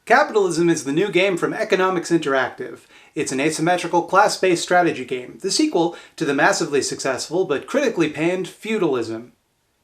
Capitalism is the new game from Economics Interactive. It's an asymmetrical class-based strategy game, the sequel to the massively successful but critically panned Feudalism.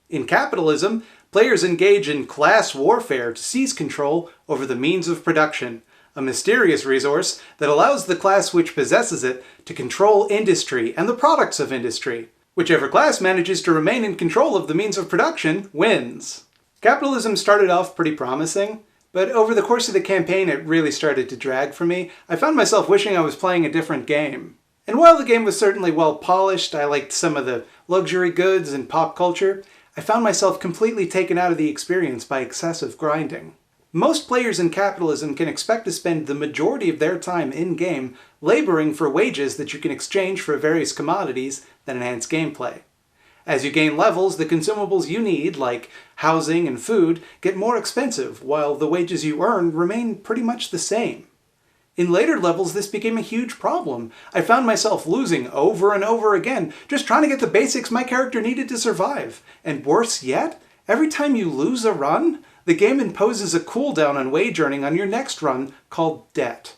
In Capitalism, players engage in class warfare to seize control over the means of production, a mysterious resource that allows the class which possesses it to control industry and the products of industry. Whichever class manages to remain in control of the means of production wins. Capitalism started off pretty promising, but over the course of the campaign it really started to drag for me. I found myself wishing I was playing a different game. And while the game was certainly well polished, I liked some of the luxury goods and pop culture, I found myself completely taken out of the experience by excessive grinding. Most players in Capitalism can expect to spend the majority of their time in-game laboring for wages that you can exchange for various commodities that enhance gameplay. As you gain levels, the consumables you need, like housing and food, get more expensive, while the wages you earn remain pretty much the same. In later levels, this became a huge problem. I found myself losing over and over again, just trying to get the basics my character needed to survive. And worse yet, every time you lose a run, the game imposes a cooldown on wage earning on your next run called debt.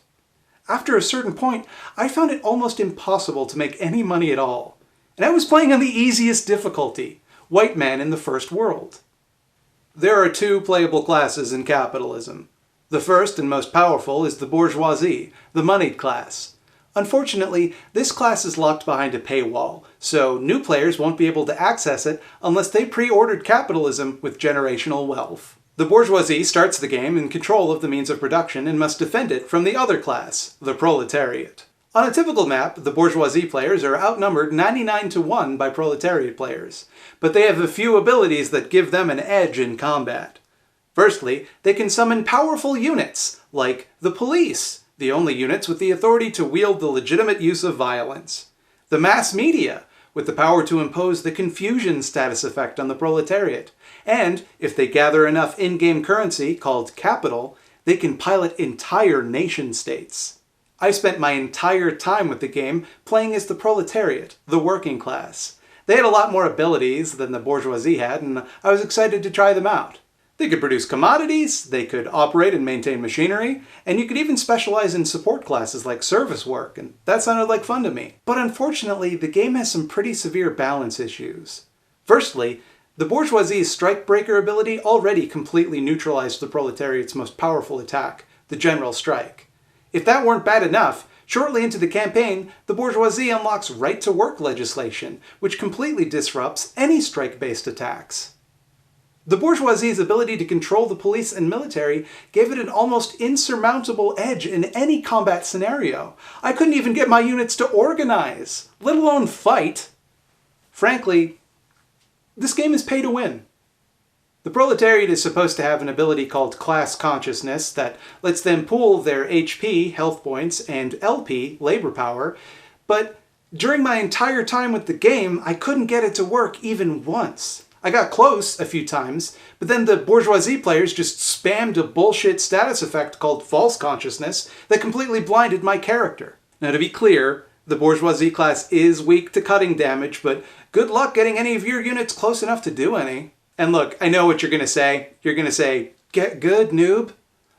After a certain point, I found it almost impossible to make any money at all. And I was playing on the easiest difficulty, White Man in the First World. There are two playable classes in Capitalism. The first and most powerful is the bourgeoisie, the moneyed class. Unfortunately, this class is locked behind a paywall, so new players won't be able to access it unless they pre-ordered Capitalism with generational wealth. The bourgeoisie starts the game in control of the means of production and must defend it from the other class, the proletariat. On a typical map, the bourgeoisie players are outnumbered 99-1 by proletariat players, but they have a few abilities that give them an edge in combat. Firstly, they can summon powerful units, like the police, the only units with the authority to wield the legitimate use of violence. The mass media, with the power to impose the confusion status effect on the proletariat. And, if they gather enough in-game currency, called capital, they can pilot entire nation-states. I spent my entire time with the game playing as the proletariat, the working class. They had a lot more abilities than the bourgeoisie had, and I was excited to try them out. They could produce commodities, they could operate and maintain machinery, and you could even specialize in support classes like service work, and that sounded like fun to me. But unfortunately, the game has some pretty severe balance issues. Firstly, the bourgeoisie's strike-breaker ability already completely neutralized the proletariat's most powerful attack, the general strike. If that weren't bad enough, shortly into the campaign, the bourgeoisie unlocks right-to-work legislation, which completely disrupts any strike-based attacks. The bourgeoisie's ability to control the police and military gave it an almost insurmountable edge in any combat scenario. I couldn't even get my units to organize, let alone fight. Frankly, this game is pay to win. The proletariat is supposed to have an ability called class consciousness that lets them pool their HP, health points, and LP, labor power, but during my entire time with the game, I couldn't get it to work even once. I got close a few times, but then the bourgeoisie players just spammed a bullshit status effect called false consciousness that completely blinded my character. Now to be clear, the bourgeoisie class is weak to cutting damage, but good luck getting any of your units close enough to do any. And look, I know what you're going to say. You're going to say, get good, noob.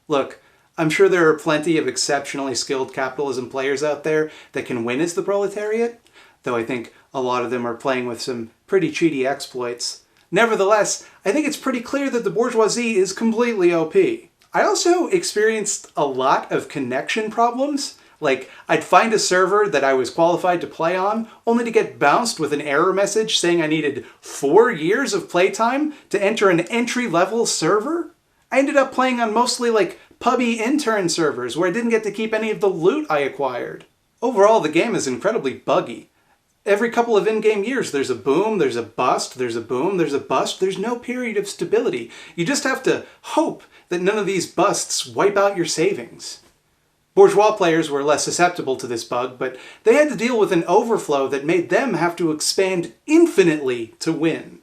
Look, I'm sure there are plenty of exceptionally skilled capitalism players out there that can win as the proletariat, though I think a lot of them are playing with some pretty cheaty exploits. Nevertheless, I think it's pretty clear that the bourgeoisie is completely OP. I also experienced a lot of connection problems. Like, I'd find a server that I was qualified to play on, only to get bounced with an error message saying I needed 4 years of playtime to enter an entry-level server? I ended up playing on mostly like pubby intern servers where I didn't get to keep any of the loot I acquired. Overall, the game is incredibly buggy. Every couple of in-game years, there's a boom, there's a bust, there's a boom, there's a bust. There's no period of stability. You just have to hope that none of these busts wipe out your savings. Bourgeois players were less susceptible to this bug, but they had to deal with an overflow that made them have to expand infinitely to win.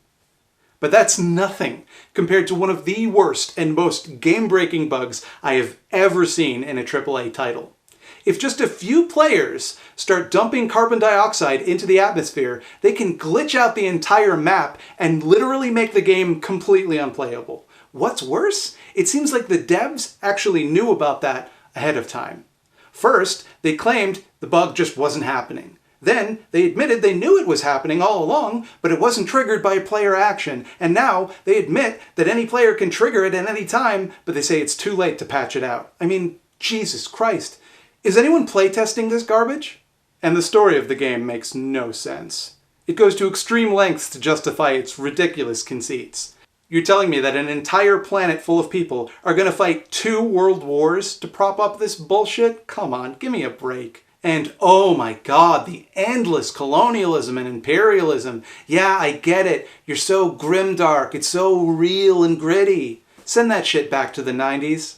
But that's nothing compared to one of the worst and most game-breaking bugs I have ever seen in a AAA title. If just a few players start dumping carbon dioxide into the atmosphere, they can glitch out the entire map and literally make the game completely unplayable. What's worse? It seems like the devs actually knew about that ahead of time. First, they claimed the bug just wasn't happening. Then, they admitted they knew it was happening all along, but it wasn't triggered by player action. And now, they admit that any player can trigger it at any time, but they say it's too late to patch it out. I mean, Jesus Christ. Is anyone playtesting this garbage? And the story of the game makes no sense. It goes to extreme lengths to justify its ridiculous conceits. You're telling me that an entire planet full of people are going to fight 2 world wars to prop up this bullshit? Come on, give me a break. And oh my god, the endless colonialism and imperialism. Yeah, I get it. You're so grimdark. It's so real and gritty. Send that shit back to the 90s.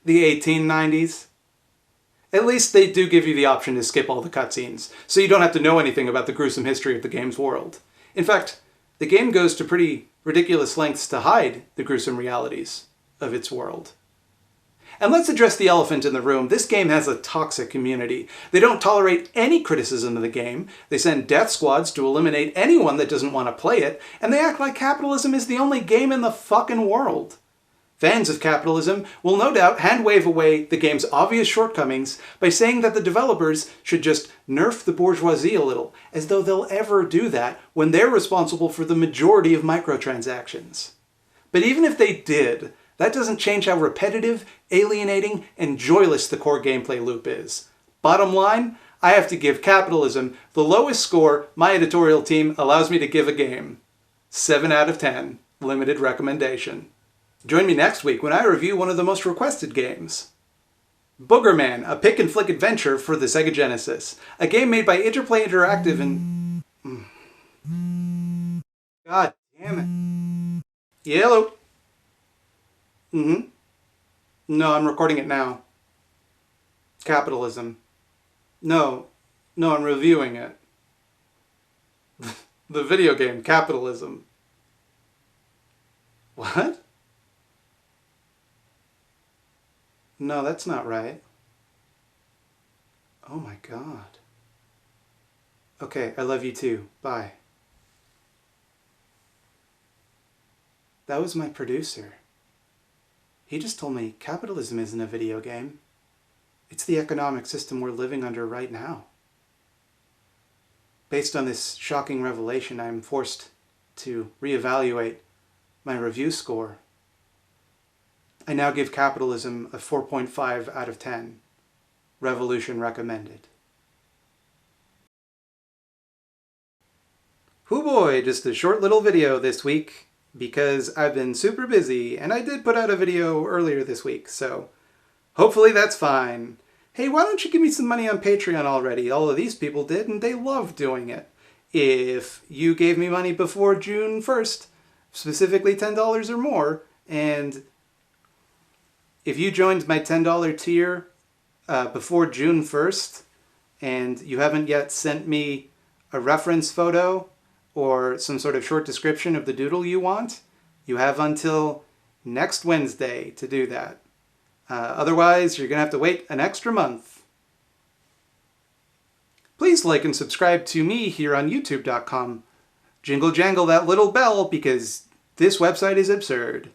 The 1890s. At least they do give you the option to skip all the cutscenes, so you don't have to know anything about the gruesome history of the game's world. In fact, the game goes to pretty ridiculous lengths to hide the gruesome realities of its world. And let's address the elephant in the room. This game has a toxic community. They don't tolerate any criticism of the game. They send death squads to eliminate anyone that doesn't want to play it, and they act like capitalism is the only game in the fucking world. Fans of capitalism will no doubt hand-wave away the game's obvious shortcomings by saying that the developers should just nerf the bourgeoisie a little, as though they'll ever do that when they're responsible for the majority of microtransactions. But even if they did, that doesn't change how repetitive, alienating, and joyless the core gameplay loop is. Bottom line, I have to give Capitalism the lowest score my editorial team allows me to give a game. 7 out of 10. Limited recommendation. Join me next week when I review one of the most requested games. Boogerman, a pick-and-flick adventure for the Sega Genesis. A game made by Interplay Interactive and... God damn it. Yellow. No, I'm recording it now. Capitalism. No, I'm reviewing it. The video game, Capitalism. What? No, that's not right. Oh my god. Okay, I love you too. Bye. That was my producer. He just told me capitalism isn't a video game. It's the economic system we're living under right now. Based on this shocking revelation, I'm forced to reevaluate my review score. I now give Capitalism a 4.5 out of 10. Revolution recommended. Hoo boy, just a short little video this week because I've been super busy and I did put out a video earlier this week, so hopefully that's fine. Hey, why don't you give me some money on Patreon already? All of these people did and they love doing it. If you gave me money before June 1st, specifically $10 or more, and if you joined my $10 tier before June 1st and you haven't yet sent me a reference photo or some sort of short description of the doodle you want, you have until next Wednesday to do that. Otherwise, you're going to have to wait an extra month. Please like and subscribe to me here on YouTube.com. Jingle jangle that little bell because this website is absurd.